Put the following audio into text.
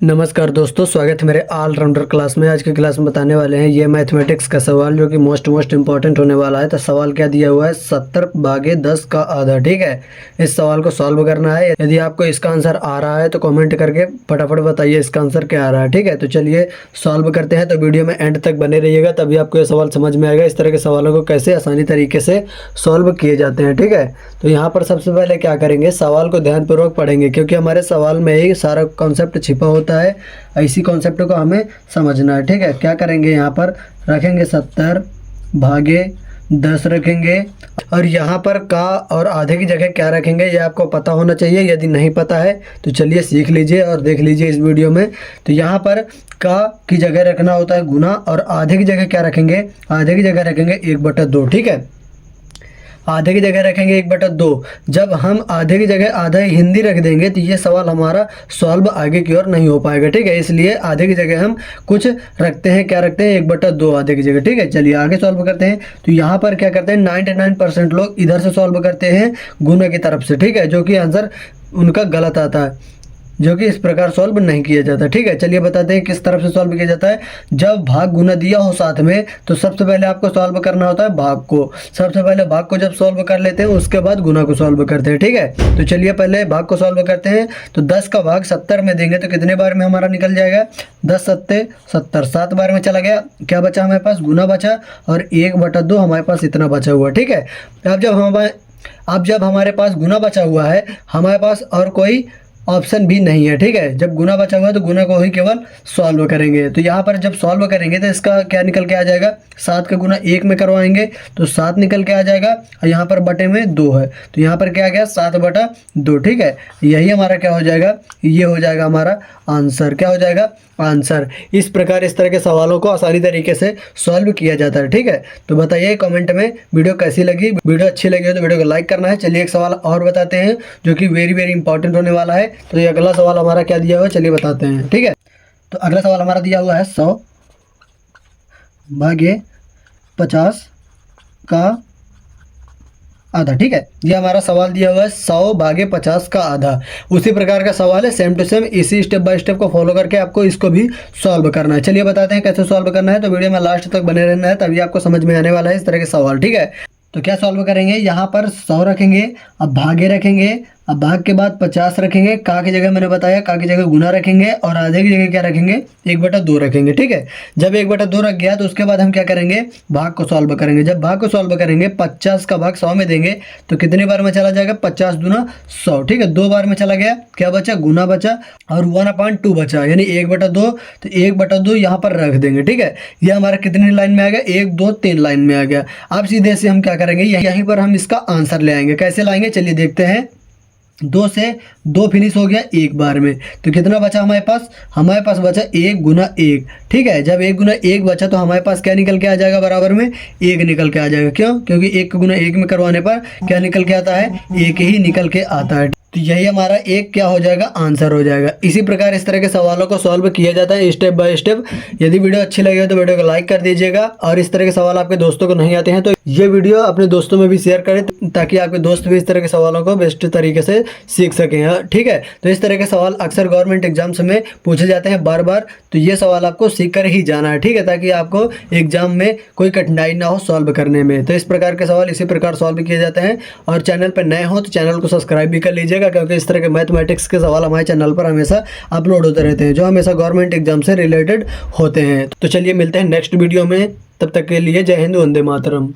नमस्कार दोस्तों, स्वागत है मेरे ऑलराउंडर क्लास में। आज की क्लास में बताने वाले हैं ये मैथमेटिक्स का सवाल जो कि मोस्ट इंपॉर्टेंट होने वाला है। तो सवाल क्या दिया हुआ है, 70/10 का आधा। ठीक है, इस सवाल को सॉल्व करना है। यदि आपको इसका आंसर आ रहा है तो कमेंट करके फटाफट बताइए इसका आंसर क्या आ रहा है। ठीक है, तो चलिए सॉल्व करते हैं। तो वीडियो में एंड तक बने रहिएगा, तभी आपको ये सवाल समझ में आएगा इस तरह के सवालों को कैसे आसानी तरीके से सॉल्व किए जाते हैं। ठीक है, तो यहाँ पर सबसे पहले क्या करेंगे, सवाल को ध्यानपूर्वक पढ़ेंगे क्योंकि हमारे सवाल में ही सारा कॉन्सेप्ट छिपा होता है। इसी कॉन्सेप्ट को हमें समझना है। ठीक है, क्या करेंगे, यहाँ पर रखेंगे 70/10 रखेंगे और यहाँ पर का और आधे की जगह क्या रखेंगे ये आपको पता होना चाहिए। यदि नहीं पता है तो चलिए सीख लीजिए और देख लीजिए इस वीडियो में। तो यहाँ पर का की जगह रखना होता है गुना और आधे की जगह क्या रखेंगे, आधे की जगह रखेंगे 1/2। ठीक है, आधे की जगह रखेंगे 1/2। जब हम आधे की जगह आधा हिंदी रख देंगे तो ये सवाल हमारा सॉल्व आगे की ओर नहीं हो पाएगा। ठीक है, इसलिए आधे की जगह हम कुछ रखते हैं, क्या रखते हैं, 1/2 आधे की जगह। ठीक है, चलिए आगे सॉल्व करते हैं। तो यहाँ पर क्या करते हैं, 99% लोग इधर से सॉल्व करते हैं गुना की तरफ से। ठीक है, जो कि आंसर उनका गलत आता है, जो कि इस प्रकार सॉल्व नहीं किया जाता। ठीक है, चलिए बताते हैं किस तरफ से सॉल्व किया जाता है। जब भाग गुना दिया हो साथ में तो सबसे पहले आपको सॉल्व करना होता है भाग को। सबसे पहले भाग को जब सॉल्व कर लेते हैं उसके बाद गुना को सॉल्व करते हैं। ठीक है, तो चलिए पहले भाग को सॉल्व करते हैं। तो 10 का भाग 70 में देंगे तो कितने बार में हमारा निकल जाएगा, 10 सत्ते 70, 7 बार में चला गया। क्या बचा हमारे पास, गुना बचा और 1/2 हमारे पास इतना बचा हुआ। ठीक है, अब जब हमारे पास गुना बचा हुआ है, हमारे पास और कोई ऑप्शन भी नहीं है। ठीक है, जब गुना बचा हुआ है तो गुना को ही केवल सॉल्व करेंगे। तो यहाँ पर जब सॉल्व करेंगे तो इसका क्या निकल के आ जाएगा, 7 का गुना 1 में करवाएंगे तो 7 निकल के आ जाएगा और यहाँ पर बटे में 2 है तो यहाँ पर क्या आ गया, 7/2। ठीक है, यही हमारा क्या हो जाएगा, ये हो जाएगा हमारा आंसर। क्या हो जाएगा, आंसर। इस प्रकार इस तरह के सवालों को आसानी तरीके से सॉल्व किया जाता है। ठीक है, तो बताइए कमेंट में वीडियो कैसी लगी। वीडियो अच्छी लगी हो तो वीडियो को लाइक करना है। चलिए एक सवाल और बताते हैं जो कि वेरी इंपॉर्टेंट होने वाला है। तो ये अगला सवाल हमारा क्या दिया हुआ है, चलिए बताते हैं। ठीक है, तो अगला सवाल हमारा दिया हुआ है 100/50 का आधा। ठीक है, ये हमारा सवाल दिया हुआ है 100/50 का आधा। उसी प्रकार का सवाल है, सेम टू सेम। इसी स्टेप बाय स्टेप को फॉलो करके आपको इसको भी सॉल्व करना है। चलिए बताते हैं कैसे सॉल्व करना है। तो वीडियो में लास्ट तक बने रहना है, तभी आपको समझ में आने वाला है इस तरह के सवाल। ठीक है, तो क्या सॉल्व करेंगे, यहाँ पर 100 रखेंगे, अब भागे रखेंगे, अब भाग के बाद 50 रखेंगे। का की जगह मैंने बताया, का की जगह गुना रखेंगे और आधे की जगह क्या रखेंगे, 1/2 रखेंगे। ठीक है, जब 1/2 रख गया तो उसके बाद हम क्या करेंगे, भाग को सॉल्व करेंगे। जब भाग को सॉल्व करेंगे, 50 का भाग 100 में देंगे तो कितनी बार में चला जाएगा, 50 दूना 100। ठीक है, 2 बार में चला गया, क्या बचा, गुना बचा और 1/2 बचा, यानी 1/2। तो 1/2 यहाँ पर रख देंगे। ठीक है, ये हमारा कितनी लाइन में आ गया, 1 2 3 लाइन में आ गया। अब सीधे से हम क्या करेंगे, यहीं पर हम इसका आंसर ले आएंगे। कैसे लाएंगे, चलिए देखते हैं। 2 से 2 फिनिश हो गया एक बार में, तो कितना बचा हमारे पास, हमारे पास बचा 1 गुना 1। ठीक है, जब 1 गुना 1 बचा तो हमारे पास क्या निकल के आ जाएगा, बराबर में 1 निकल के आ जाएगा। क्यों, क्योंकि 1 गुना 1 में करवाने पर क्या निकल के आता है, 1 ही निकल के आता है। तो यही हमारा एक क्या हो जाएगा, आंसर हो जाएगा। इसी प्रकार इस तरह के सवालों को सॉल्व किया जाता है स्टेप बाय स्टेप। यदि वीडियो अच्छी लगी हो तो वीडियो को लाइक कर दीजिएगा और इस तरह के सवाल आपके दोस्तों को नहीं आते हैं तो ये वीडियो अपने दोस्तों में भी शेयर करें ताकि आपके दोस्त भी इस तरह के सवालों को बेस्ट तरीके से सीख सकें। ठीक है, तो इस तरह के सवाल अक्सर गवर्नमेंट एग्जाम्स में पूछे जाते हैं बार बार, तो ये सवाल आपको सीख कर ही जाना है। ठीक है, ताकि आपको एग्जाम में कोई कठिनाई ना हो सॉल्व करने में। तो इस प्रकार के सवाल इसी प्रकार सॉल्व किए जाते हैं। और चैनल पर नए हो तो चैनल को सब्सक्राइब भी कर लीजिएगा क्योंकि इस तरह के मैथमेटिक्स के सवाल हमारे चैनल पर हमेशा अपलोड होते रहते हैं जो हमेशा गवर्नमेंट एग्जाम से रिलेटेड होते हैं। तो चलिए मिलते हैं नेक्स्ट वीडियो में, तब तक के लिए जय हिंद, वंदे मातरम।